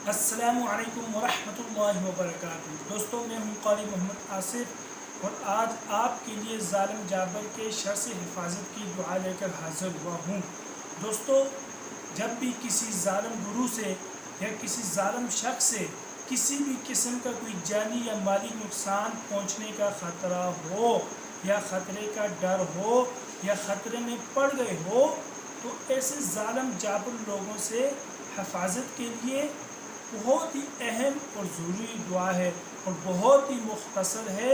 السلام علیکم ورحمۃ اللہ وبرکاتہ۔ دوستوں، میں ہوں قاری محمد آصف اور آج آپ کے لیے ظالم جابر کے شر سے حفاظت کی دعا لے کر حاضر ہوا ہوں۔ دوستوں، جب بھی کسی ظالم گروہ سے یا کسی ظالم شخص سے کسی بھی قسم کا کوئی جانی یا مالی نقصان پہنچنے کا خطرہ ہو یا خطرے کا ڈر ہو یا خطرے میں پڑ گئے ہو تو ایسے ظالم جابر لوگوں سے حفاظت کے لیے بہت ہی اہم اور ضروری دعا ہے اور بہت ہی مختصر ہے۔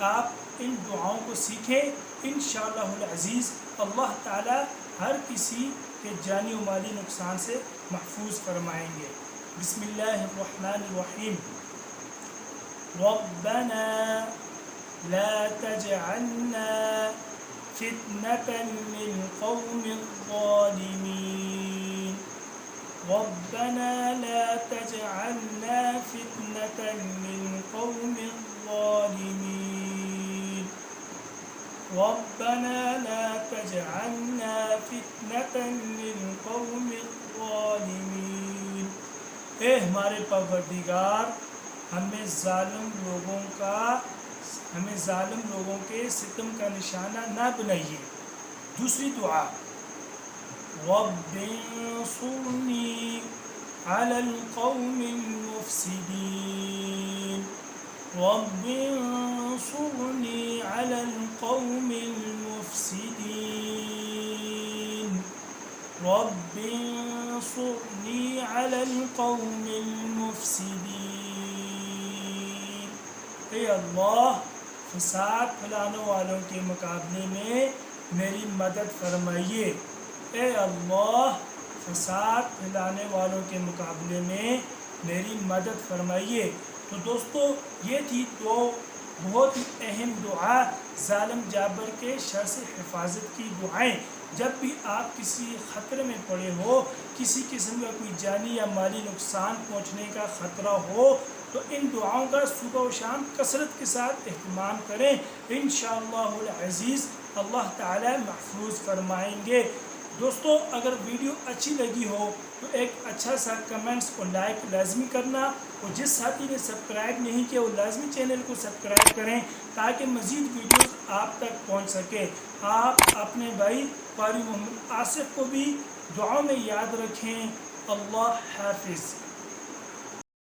آپ ان دعاؤں کو سیکھیں، انشاءاللہ العزیز اللہ تعالی ہر کسی کے جانی و مالی نقصان سے محفوظ فرمائیں گے۔ بسم اللہ الرحمن الرحیم۔ ربنا لا تجعلنا فتنة للقوم الظالمين ربنا لا تجعلنا فتنة للقوم الظالمين ربنا لا تجعلنا فتنة للقوم الظالمين۔ اے ہمارے پروردگار، ہمیں ظالم لوگوں کے ستم کا نشانہ نہ بنائیے۔ دوسری دعا، رب انصرنی علی القوم المفسدین رب انصرنی علی القوم المفسدین رب انصرنی علی القوم المفسدین۔ اے اللہ، فساد پھیلانے والوں کے مقابلے میں میری مدد فرمائیے۔ اے اللہ، فساد پھیلانے والوں کے مقابلے میں میری مدد فرمائیے۔ تو دوستو، یہ تھی دو بہت ہی اہم دعا، ظالم جابر کے شر سے حفاظت کی دعائیں۔ جب بھی آپ کسی خطرے میں پڑے ہو، کسی قسم کا کوئی جانی یا مالی نقصان پہنچنے کا خطرہ ہو، تو ان دعاؤں کا صبح و شام کثرت کے ساتھ اہتمام کریں، انشاءاللہ العزیز اللہ تعالی محفوظ فرمائیں گے۔ دوستو، اگر ویڈیو اچھی لگی ہو تو ایک اچھا سا کمنٹس اور لائک لازمی کرنا، اور جس ساتھی نے سبسکرائب نہیں کیا وہ لازمی چینل کو سبسکرائب کریں تاکہ مزید ویڈیوز آپ تک پہنچ سکے۔ آپ اپنے بھائی قاری محمد آصف کو بھی دعاؤں میں یاد رکھیں۔ اللہ حافظ۔